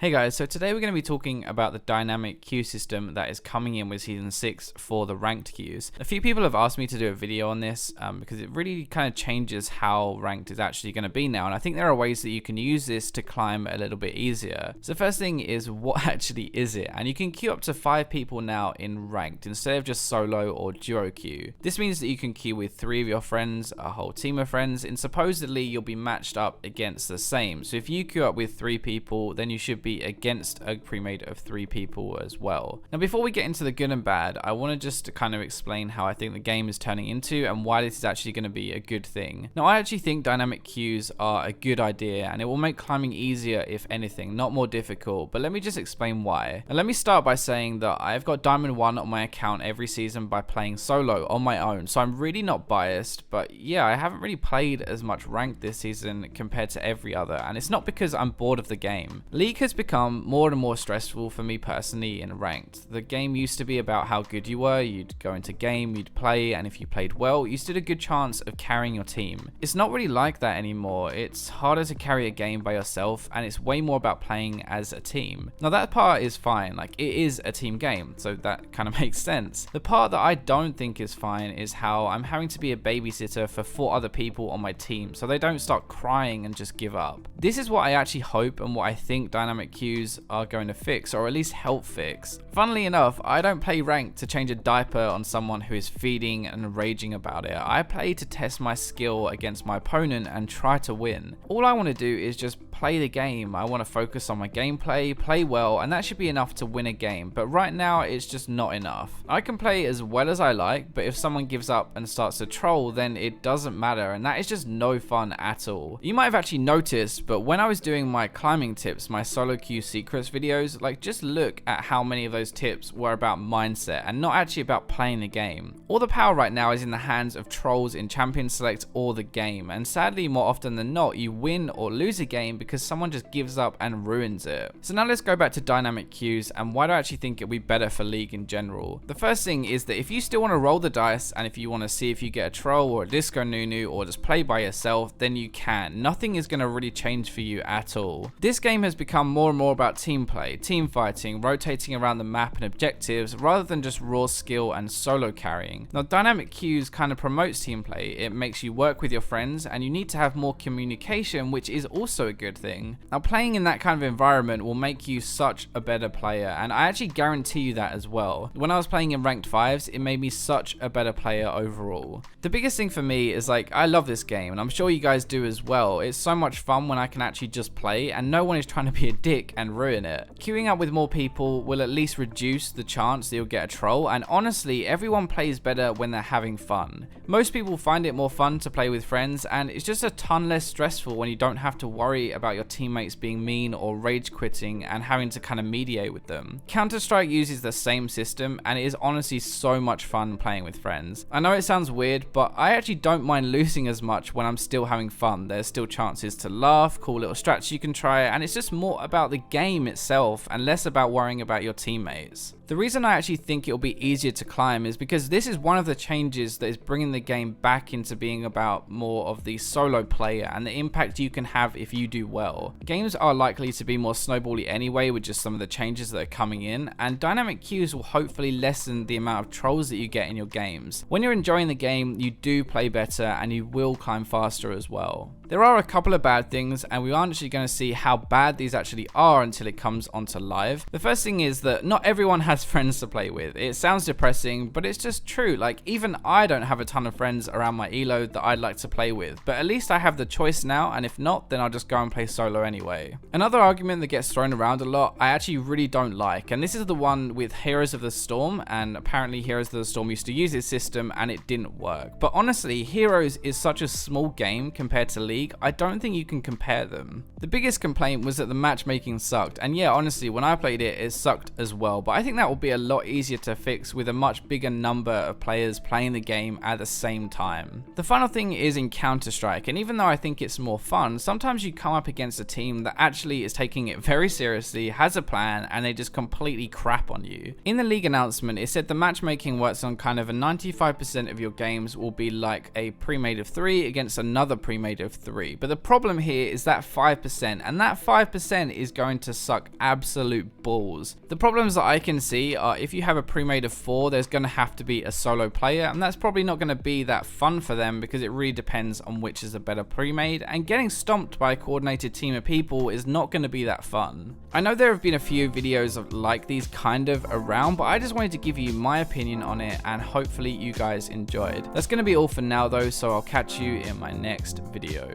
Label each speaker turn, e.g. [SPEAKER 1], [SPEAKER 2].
[SPEAKER 1] Hey guys, so today we're going to be talking about the dynamic queue system that is coming in with Season 6 for the ranked queues. A few people have asked me to do a video on this because it really kind of changes how ranked is actually going to be now, and I think there are ways that you can use this to climb a little bit easier. So the first thing is, what actually is it? And you can queue up to 5 people now in ranked instead of just solo or duo queue. This means that you can queue with 3 of your friends, a whole team of friends, and supposedly you'll be matched up against the same. So if you queue up with 3 people, then you should be against a pre-made of 3 people as well. Now before we get into the good and bad, I want to just kind of explain how I think the game is turning into and why this is actually going to be a good thing. Now I actually think dynamic queues are a good idea and it will make climbing easier if anything, not more difficult, but let me just explain why. And let me start by saying that I've got Diamond 1 on my account every season by playing solo on my own, so I'm really not biased, but yeah, I haven't really played as much ranked this season compared to every other, and it's not because I'm bored of the game. League has become more and more stressful for me personally in ranked. The game used to be about how good you were, you'd go into game, you'd play, and if you played well, you stood a good chance of carrying your team. It's not really like that anymore. It's harder to carry a game by yourself, and it's way more about playing as a team. Now that part is fine, like it is a team game, so that kind of makes sense. The part that I don't think is fine is how I'm having to be a babysitter for 4 other people on my team, so they don't start crying and just give up. This is what I actually hope and what I think dynamic queues are going to fix, or at least help fix. Funnily enough, I don't play ranked to change a diaper on someone who is feeding and raging about it. I play to test my skill against my opponent and try to win. All I want to do is just play the game. I want to focus on my gameplay, play well, and that should be enough to win a game, but right now it's just not enough. I can play as well as I like, but if someone gives up and starts to troll, then it doesn't matter, and that is just no fun at all. You might have actually noticed, but when I was doing my climbing tips, my solo queue secrets videos, like just look at how many of those tips were about mindset and not actually about playing the game. All the power right now is in the hands of trolls in Champion Select or the game, and sadly more often than not you win or lose a game because someone just gives up and ruins it. So now let's go back to dynamic queues and why do I actually think it'll be better for League in general. The first thing is that if you still want to roll the dice and if you want to see if you get a troll or a disco nunu or just play by yourself, then you can. Nothing is going to really change for you at all. This game has become more and more about team play, team fighting, rotating around the map and objectives rather than just raw skill and solo carrying. Now dynamic queues kind of promotes team play. It makes you work with your friends and you need to have more communication, which is also a good thing. Now playing in that kind of environment will make you such a better player, and I actually guarantee you that as well. When I was playing in ranked 5s, it made me such a better player overall. The biggest thing for me is like, I love this game and I'm sure you guys do as well. It's so much fun when I can actually just play and no one is trying to be a dick and ruin it. Queuing up with more people will at least reduce the chance that you'll get a troll, and honestly everyone plays better when they're having fun. Most people find it more fun to play with friends, and it's just a ton less stressful when you don't have to worry about your teammates being mean or rage quitting and having to kind of mediate with them. Counter-Strike uses the same system and it is honestly so much fun playing with friends. I know it sounds weird, but I actually don't mind losing as much when I'm still having fun. There's still chances to laugh, cool little strats you can try, and it's just more about the game itself and less about worrying about your teammates. The reason I actually think it'll be easier to climb is because this is one of the changes that is bringing the game back into being about more of the solo player and the impact you can have if you do well. Games are likely to be more snowbally anyway with just some of the changes that are coming in, and dynamic queues will hopefully lessen the amount of trolls that you get in your games. When you're enjoying the game, you do play better and you will climb faster as well. There are a couple of bad things, and we aren't actually going to see how bad these actually are until it comes onto live. The first thing is that not everyone has friends to play with. It sounds depressing, but it's just true. Like, even I don't have a ton of friends around my elo that I'd like to play with, but at least I have the choice now, and if not, then I'll just go and play solo anyway. Another argument that gets thrown around a lot, I actually really don't like, and this is the one with Heroes of the Storm, and apparently Heroes of the Storm used to use this system and it didn't work. But honestly, Heroes is such a small game compared to League, I don't think you can compare them. The biggest complaint was that the matchmaking sucked, and yeah, honestly, when I played it, it sucked as well, but I think that will be a lot easier to fix with a much bigger number of players playing the game at the same time. The final thing is in Counter-Strike, and even though I think it's more fun, sometimes you come up against a team that actually is taking it very seriously, has a plan, and they just completely crap on you. In the League announcement, it said the matchmaking works on kind of a 95% of your games will be like a pre-made of 3 against another pre-made of 3. 3. But the problem here is that 5%, and that 5% is going to suck absolute balls. The problems that I can see are if you have a pre-made of 4, there's going to have to be a solo player, and that's probably not going to be that fun for them because it really depends on which is a better pre-made, and getting stomped by a coordinated team of people is not going to be that fun. I know there have been a few videos of like these kind of around, but I just wanted to give you my opinion on it, and hopefully you guys enjoyed. That's going to be all for now though, so I'll catch you in my next video.